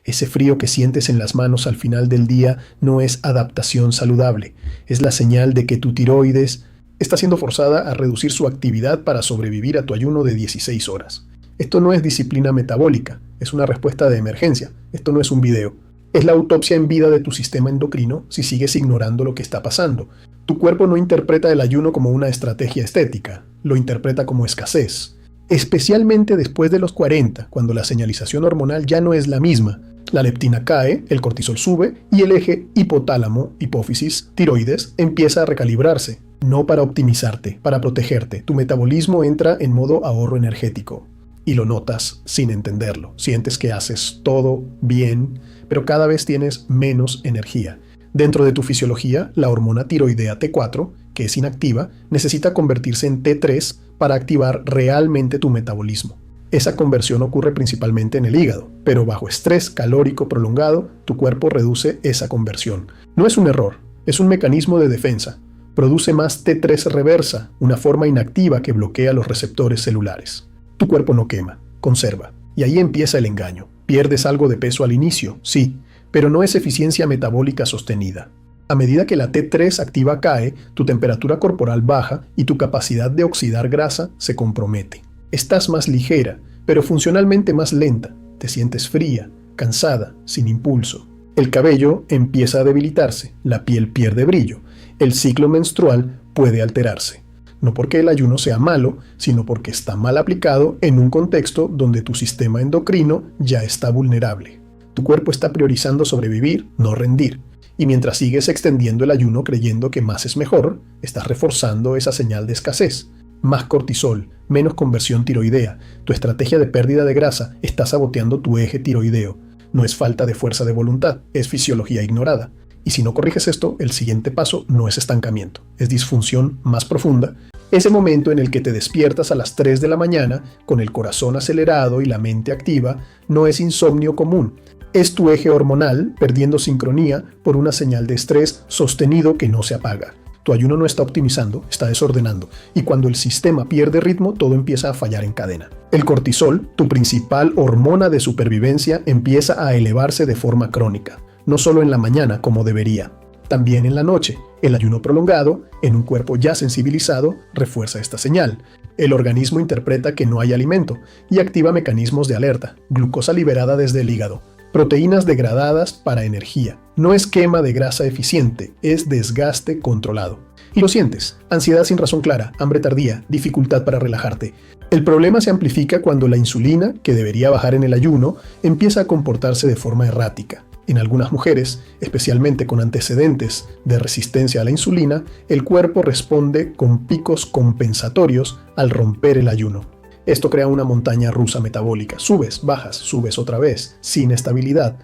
Ese frío que sientes en las manos al final del día no es adaptación saludable, es la señal de que tu tiroides está siendo forzada a reducir su actividad para sobrevivir a tu ayuno de 16 horas. Esto no es disciplina metabólica, es una respuesta de emergencia, esto no es un video. Es la autopsia en vida de tu sistema endocrino si sigues ignorando lo que está pasando. Tu cuerpo no interpreta el ayuno como una estrategia estética, lo interpreta como escasez. Especialmente después de los 40, cuando la señalización hormonal ya no es la misma. La leptina cae, el cortisol sube y el eje hipotálamo, hipófisis, tiroides empieza a recalibrarse. No para optimizarte, para protegerte. Tu metabolismo entra en modo ahorro energético. Y lo notas sin entenderlo. Sientes que haces todo bien, pero cada vez tienes menos energía. Dentro de tu fisiología, la hormona tiroidea T4, que es inactiva, necesita convertirse en T3 para activar realmente tu metabolismo. Esa conversión ocurre principalmente en el hígado, pero bajo estrés calórico prolongado, tu cuerpo reduce esa conversión. No es un error, es un mecanismo de defensa. Produce más T3 reversa, una forma inactiva que bloquea los receptores celulares. Tu cuerpo no quema, conserva. Y ahí empieza el engaño. Pierdes algo de peso al inicio, sí, pero no es eficiencia metabólica sostenida. A medida que la T3 activa cae, tu temperatura corporal baja y tu capacidad de oxidar grasa se compromete. Estás más ligera, pero funcionalmente más lenta. Te sientes fría, cansada, sin impulso. El cabello empieza a debilitarse, la piel pierde brillo. El ciclo menstrual puede alterarse. No porque el ayuno sea malo, sino porque está mal aplicado en un contexto donde tu sistema endocrino ya está vulnerable. Tu cuerpo está priorizando sobrevivir, no rendir. Y mientras sigues extendiendo el ayuno creyendo que más es mejor, estás reforzando esa señal de escasez. Más cortisol, menos conversión tiroidea. Tu estrategia de pérdida de grasa está saboteando tu eje tiroideo. No es falta de fuerza de voluntad, es fisiología ignorada. Y si no corriges esto, el siguiente paso no es estancamiento, es disfunción más profunda. Ese momento en el que te despiertas a las 3 de la mañana con el corazón acelerado y la mente activa no es insomnio común. Es tu eje hormonal perdiendo sincronía por una señal de estrés sostenido que no se apaga. Tu ayuno no está optimizando, está desordenando. Y cuando el sistema pierde ritmo, todo empieza a fallar en cadena. El cortisol, tu principal hormona de supervivencia, empieza a elevarse de forma crónica. No solo en la mañana como debería. También en la noche. El ayuno prolongado, en un cuerpo ya sensibilizado, refuerza esta señal. El organismo interpreta que no hay alimento y activa mecanismos de alerta. Glucosa liberada desde el hígado. Proteínas degradadas para energía. No es quema de grasa eficiente, es desgaste controlado. Y lo sientes. Ansiedad sin razón clara, hambre tardía, dificultad para relajarte. El problema se amplifica cuando la insulina, que debería bajar en el ayuno, empieza a comportarse de forma errática. En algunas mujeres, especialmente con antecedentes de resistencia a la insulina, el cuerpo responde con picos compensatorios al romper el ayuno. Esto crea una montaña rusa metabólica. Subes, bajas, subes otra vez, sin estabilidad.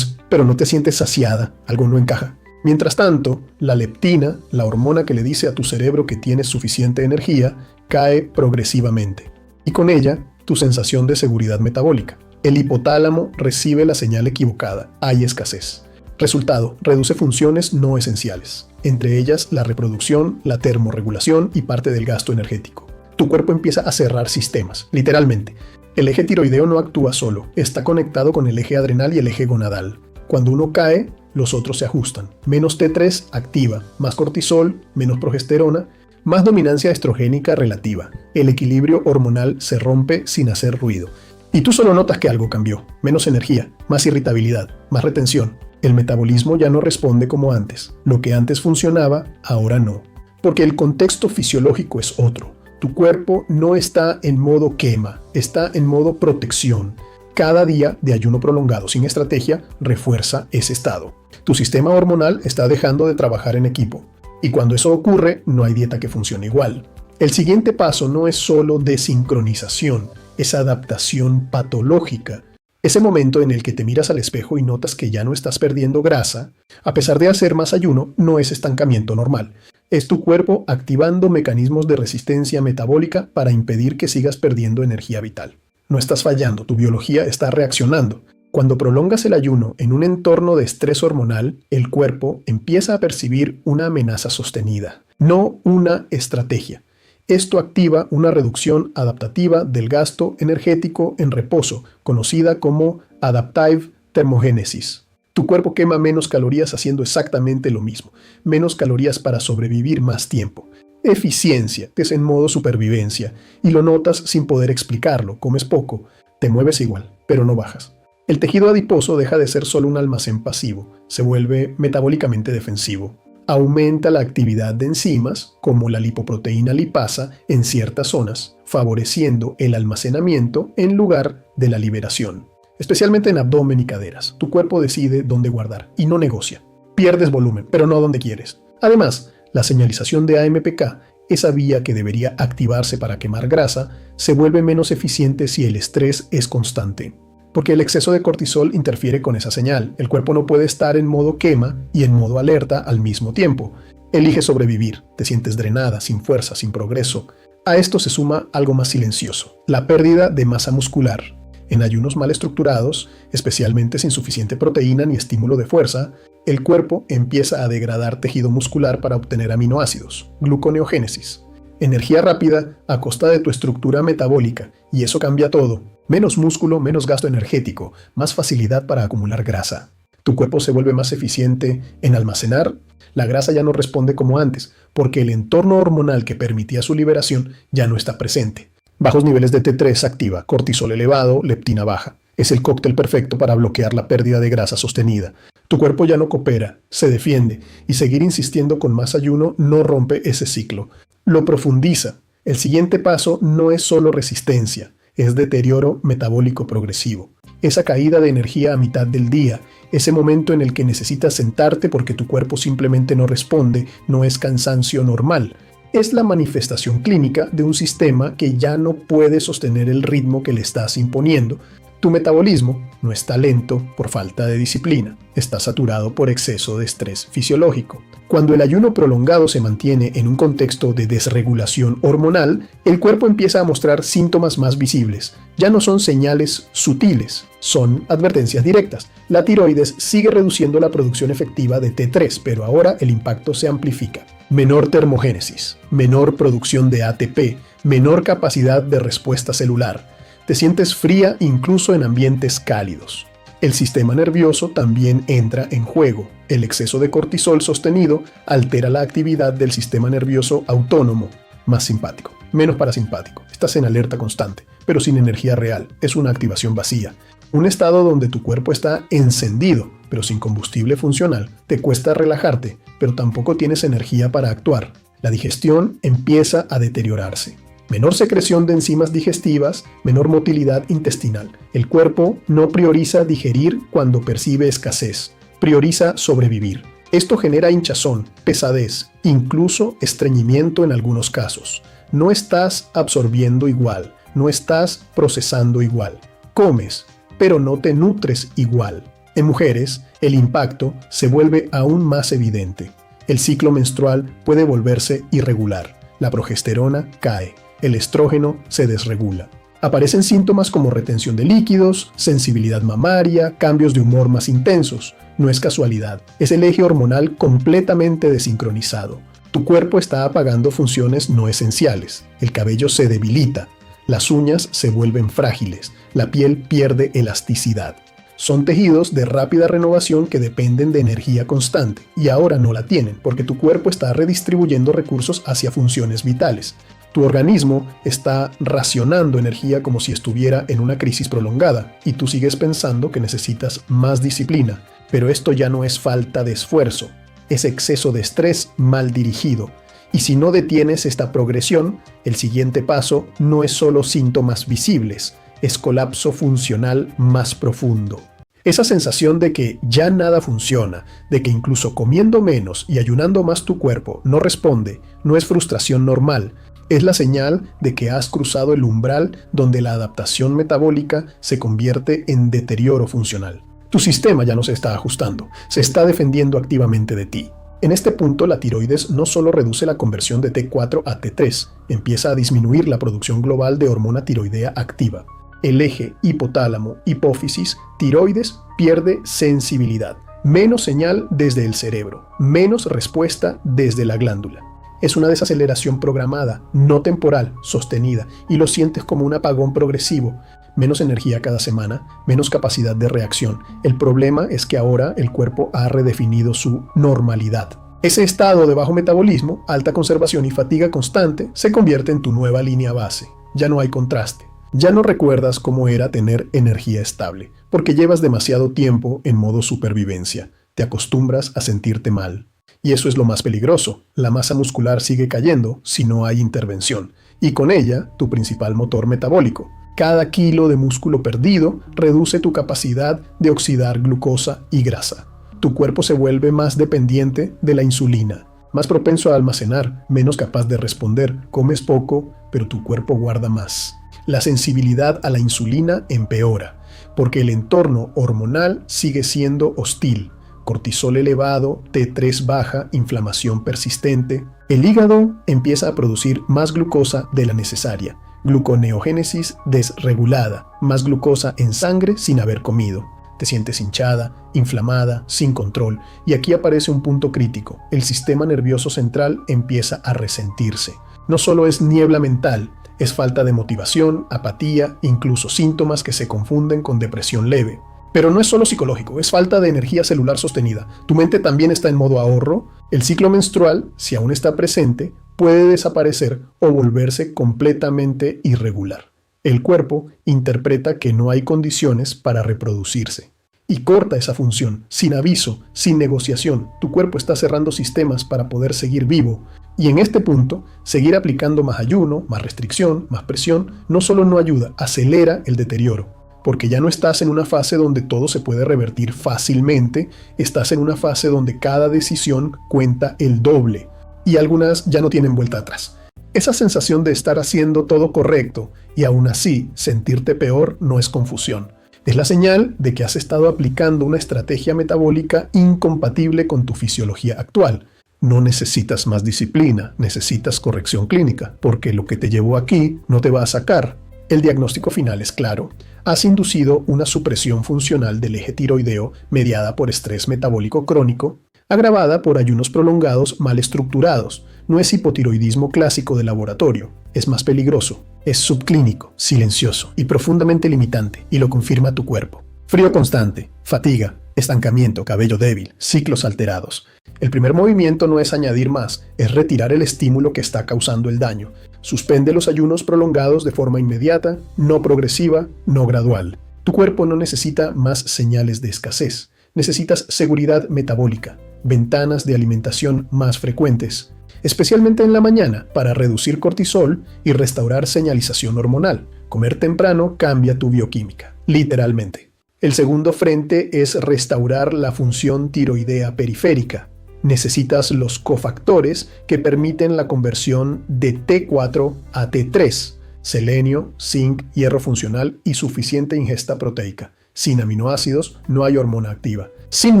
Pero no te sientes saciada, algo no encaja. Mientras tanto, la leptina, la hormona que le dice a tu cerebro que tienes suficiente energía, cae progresivamente. Y con ella, tu sensación de seguridad metabólica. El hipotálamo recibe la señal equivocada. Hay escasez. Resultado, reduce funciones no esenciales, entre ellas la reproducción, la termorregulación y parte del gasto energético. Tu cuerpo empieza a cerrar sistemas, literalmente. El eje tiroideo no actúa solo, está conectado con el eje adrenal y el eje gonadal. Cuando uno cae, los otros se ajustan. Menos T3 activa, más cortisol, menos progesterona, más dominancia estrogénica relativa. El equilibrio hormonal se rompe sin hacer ruido. Y tú solo notas que algo cambió. Menos energía, más irritabilidad, más retención. El metabolismo ya no responde como antes. Lo que antes funcionaba, ahora no. Porque el contexto fisiológico es otro. Tu cuerpo no está en modo quema, está en modo protección. Cada día de ayuno prolongado sin estrategia refuerza ese estado. Tu sistema hormonal está dejando de trabajar en equipo. Y cuando eso ocurre, no hay dieta que funcione igual. El siguiente paso no es solo desincronización, es adaptación patológica. Ese momento en el que te miras al espejo y notas que ya no estás perdiendo grasa, a pesar de hacer más ayuno, no es estancamiento normal. Es tu cuerpo activando mecanismos de resistencia metabólica para impedir que sigas perdiendo energía vital. No estás fallando, tu biología está reaccionando. Cuando prolongas el ayuno en un entorno de estrés hormonal, el cuerpo empieza a percibir una amenaza sostenida, no una estrategia. Esto activa una reducción adaptativa del gasto energético en reposo, conocida como Adaptive Termogénesis. Tu cuerpo quema menos calorías haciendo exactamente lo mismo. Menos calorías para sobrevivir más tiempo. Eficiencia, que es en modo supervivencia, y lo notas sin poder explicarlo. Comes poco, te mueves igual, pero no bajas. El tejido adiposo deja de ser solo un almacén pasivo, se vuelve metabólicamente defensivo. Aumenta la actividad de enzimas, como la lipoproteína lipasa, en ciertas zonas, favoreciendo el almacenamiento en lugar de la liberación. Especialmente en abdomen y caderas, tu cuerpo decide dónde guardar y no negocia. Pierdes volumen, pero no donde quieres. Además, la señalización de AMPK, esa vía que debería activarse para quemar grasa, se vuelve menos eficiente si el estrés es constante. Porque el exceso de cortisol interfiere con esa señal. El cuerpo no puede estar en modo quema y en modo alerta al mismo tiempo. Elige sobrevivir, te sientes drenada, sin fuerza, sin progreso. A esto se suma algo más silencioso, la pérdida de masa muscular. En ayunos mal estructurados, especialmente sin suficiente proteína ni estímulo de fuerza, el cuerpo empieza a degradar tejido muscular para obtener aminoácidos, gluconeogénesis. Energía rápida a costa de tu estructura metabólica, y eso cambia todo. Menos músculo, menos gasto energético, más facilidad para acumular grasa. Tu cuerpo se vuelve más eficiente en almacenar. La grasa ya no responde como antes, porque el entorno hormonal que permitía su liberación ya no está presente. Bajos niveles de T3 activa, cortisol elevado, leptina baja. Es el cóctel perfecto para bloquear la pérdida de grasa sostenida. Tu cuerpo ya no coopera, se defiende, y seguir insistiendo con más ayuno no rompe ese ciclo. Lo profundiza. El siguiente paso no es solo resistencia, es deterioro metabólico progresivo. Esa caída de energía a mitad del día, ese momento en el que necesitas sentarte porque tu cuerpo simplemente no responde, no es cansancio normal. Es la manifestación clínica de un sistema que ya no puede sostener el ritmo que le estás imponiendo. Tu metabolismo no está lento por falta de disciplina, está saturado por exceso de estrés fisiológico. Cuando el ayuno prolongado se mantiene en un contexto de desregulación hormonal, el cuerpo empieza a mostrar síntomas más visibles. Ya no son señales sutiles, son advertencias directas. La tiroides sigue reduciendo la producción efectiva de T3, pero ahora el impacto se amplifica. Menor termogénesis, menor producción de ATP, menor capacidad de respuesta celular. Te sientes fría incluso en ambientes cálidos. El sistema nervioso también entra en juego. El exceso de cortisol sostenido altera la actividad del sistema nervioso autónomo, más simpático, menos parasimpático. Estás en alerta constante, pero sin energía real. Es una activación vacía. Un estado donde tu cuerpo está encendido, pero sin combustible funcional. Te cuesta relajarte, pero tampoco tienes energía para actuar. La digestión empieza a deteriorarse. Menor secreción de enzimas digestivas, menor motilidad intestinal. El cuerpo no prioriza digerir cuando percibe escasez, prioriza sobrevivir. Esto genera hinchazón, pesadez, incluso estreñimiento en algunos casos. No estás absorbiendo igual, no estás procesando igual. Comes, pero no te nutres igual. En mujeres, el impacto se vuelve aún más evidente. El ciclo menstrual puede volverse irregular. La progesterona cae. El estrógeno se desregula. Aparecen síntomas como retención de líquidos, sensibilidad mamaria, cambios de humor más intensos. No es casualidad, es el eje hormonal completamente desincronizado. Tu cuerpo está apagando funciones no esenciales. El cabello se debilita, las uñas se vuelven frágiles, la piel pierde elasticidad. Son tejidos de rápida renovación que dependen de energía constante y ahora no la tienen porque tu cuerpo está redistribuyendo recursos hacia funciones vitales. Tu organismo está racionando energía como si estuviera en una crisis prolongada y tú sigues pensando que necesitas más disciplina, pero esto ya no es falta de esfuerzo, es exceso de estrés mal dirigido. Y si no detienes esta progresión, el siguiente paso no es solo síntomas visibles, es colapso funcional más profundo. Esa sensación de que ya nada funciona, de que incluso comiendo menos y ayunando más tu cuerpo no responde, no es frustración normal. Es la señal de que has cruzado el umbral donde la adaptación metabólica se convierte en deterioro funcional. Tu sistema ya no se está ajustando, se está defendiendo activamente de ti. En este punto, la tiroides no solo reduce la conversión de T4 a T3, empieza a disminuir la producción global de hormona tiroidea activa. El eje hipotálamo-hipófisis tiroides pierde sensibilidad, menos señal desde el cerebro, menos respuesta desde la glándula. Es una desaceleración programada, no temporal, sostenida, y lo sientes como un apagón progresivo. menos energía cada semana, menos capacidad de reacción. El problema es que ahora el cuerpo ha redefinido su normalidad. Ese estado de bajo metabolismo, alta conservación y fatiga constante se convierte en tu nueva línea base. Ya no hay contraste. Ya no recuerdas cómo era tener energía estable, porque llevas demasiado tiempo en modo supervivencia. Te acostumbras a sentirte mal. Y eso es lo más peligroso. La masa muscular sigue cayendo si no hay intervención, y con ella tu principal motor metabólico. Cada kilo de músculo perdido reduce tu capacidad de oxidar glucosa y grasa. Tu cuerpo se vuelve más dependiente de la insulina, más propenso a almacenar, menos capaz de responder. Comes poco, pero tu cuerpo guarda más. La sensibilidad a la insulina empeora, porque el entorno hormonal sigue siendo hostil. Cortisol elevado, T3 baja, inflamación persistente. El hígado empieza a producir más glucosa de la necesaria. Gluconeogénesis desregulada, más glucosa en sangre sin haber comido. Te sientes hinchada, inflamada, sin control. Y aquí aparece un punto crítico. El sistema nervioso central empieza a resentirse. No solo es niebla mental, es falta de motivación, apatía, incluso síntomas que se confunden con depresión leve. Pero no es solo psicológico, es falta de energía celular sostenida. Tu mente también está en modo ahorro. El ciclo menstrual, si aún está presente, puede desaparecer o volverse completamente irregular. El cuerpo interpreta que no hay condiciones para reproducirse y corta esa función, sin aviso, sin negociación. Tu cuerpo está cerrando sistemas para poder seguir vivo. Y en este punto, seguir aplicando más ayuno, más restricción, más presión, no solo no ayuda, acelera el deterioro. Porque ya no estás en una fase donde todo se puede revertir fácilmente, estás en una fase donde cada decisión cuenta el doble. Y algunas ya no tienen vuelta atrás. Esa sensación de estar haciendo todo correcto y aún así sentirte peor no es confusión. Es la señal de que has estado aplicando una estrategia metabólica incompatible con tu fisiología actual. No necesitas más disciplina, necesitas corrección clínica, porque lo que te llevó aquí no te va a sacar. El diagnóstico final es claro. Has inducido una supresión funcional del eje tiroideo mediada por estrés metabólico crónico, agravada por ayunos prolongados mal estructurados. No es hipotiroidismo clásico de laboratorio, es más peligroso, es subclínico, silencioso y profundamente limitante, y lo confirma tu cuerpo. Frío constante, fatiga, estancamiento, cabello débil, ciclos alterados. El primer movimiento no es añadir más, es retirar el estímulo que está causando el daño. Suspende los ayunos prolongados de forma inmediata, no progresiva, no gradual. Tu cuerpo no necesita más señales de escasez. Necesitas seguridad metabólica, ventanas de alimentación más frecuentes, especialmente en la mañana, para reducir cortisol y restaurar señalización hormonal. Comer temprano cambia tu bioquímica, literalmente. El segundo frente es restaurar la función tiroidea periférica. Necesitas los cofactores que permiten la conversión de T4 a T3, selenio, zinc, hierro funcional y suficiente ingesta proteica. Sin aminoácidos no hay hormona activa. Sin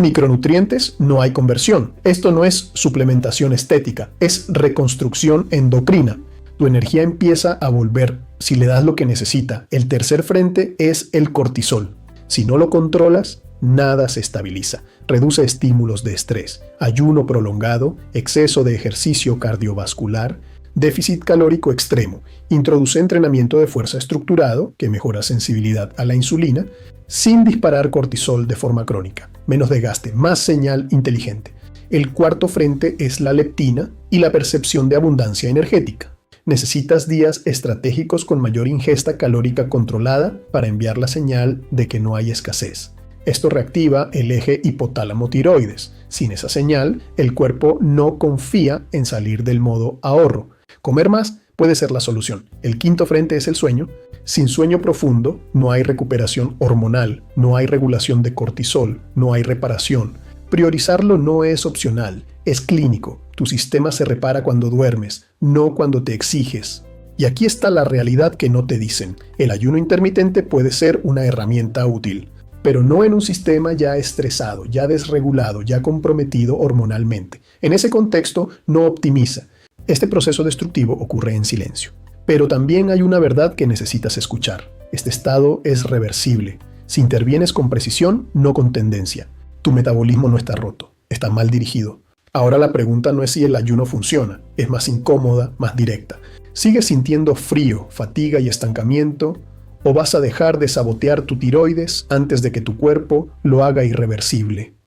micronutrientes no hay conversión. Esto no es suplementación estética, es reconstrucción endocrina. Tu energía empieza a volver si le das lo que necesita. El tercer frente es el cortisol. Si no lo controlas, nada se estabiliza. Reduce estímulos de estrés, ayuno prolongado, exceso de ejercicio cardiovascular, déficit calórico extremo. Introduce entrenamiento de fuerza estructurado, que mejora sensibilidad a la insulina, sin disparar cortisol de forma crónica. Menos desgaste, más señal inteligente. El cuarto frente es la leptina y la percepción de abundancia energética. Necesitas días estratégicos con mayor ingesta calórica controlada para enviar la señal de que no hay escasez. Esto reactiva el eje hipotálamo-tiroides. Sin esa señal, el cuerpo no confía en salir del modo ahorro. Comer más puede ser la solución. El quinto frente es el sueño. Sin sueño profundo, no hay recuperación hormonal, no hay regulación de cortisol, no hay reparación. Priorizarlo no es opcional, es clínico. Tu sistema se repara cuando duermes, no cuando te exiges. Y aquí está la realidad que no te dicen. El ayuno intermitente puede ser una herramienta útil, pero no en un sistema ya estresado, ya desregulado, ya comprometido hormonalmente. En ese contexto no optimiza. Este proceso destructivo ocurre en silencio. Pero también hay una verdad que necesitas escuchar. Este estado es reversible. Si intervienes con precisión, no con tendencia. Tu metabolismo no está roto, está mal dirigido. Ahora la pregunta no es si el ayuno funciona, es más incómoda, más directa. ¿Sigues sintiendo frío, fatiga y estancamiento? o vas a dejar de sabotear tu tiroides antes de que tu cuerpo lo haga irreversible.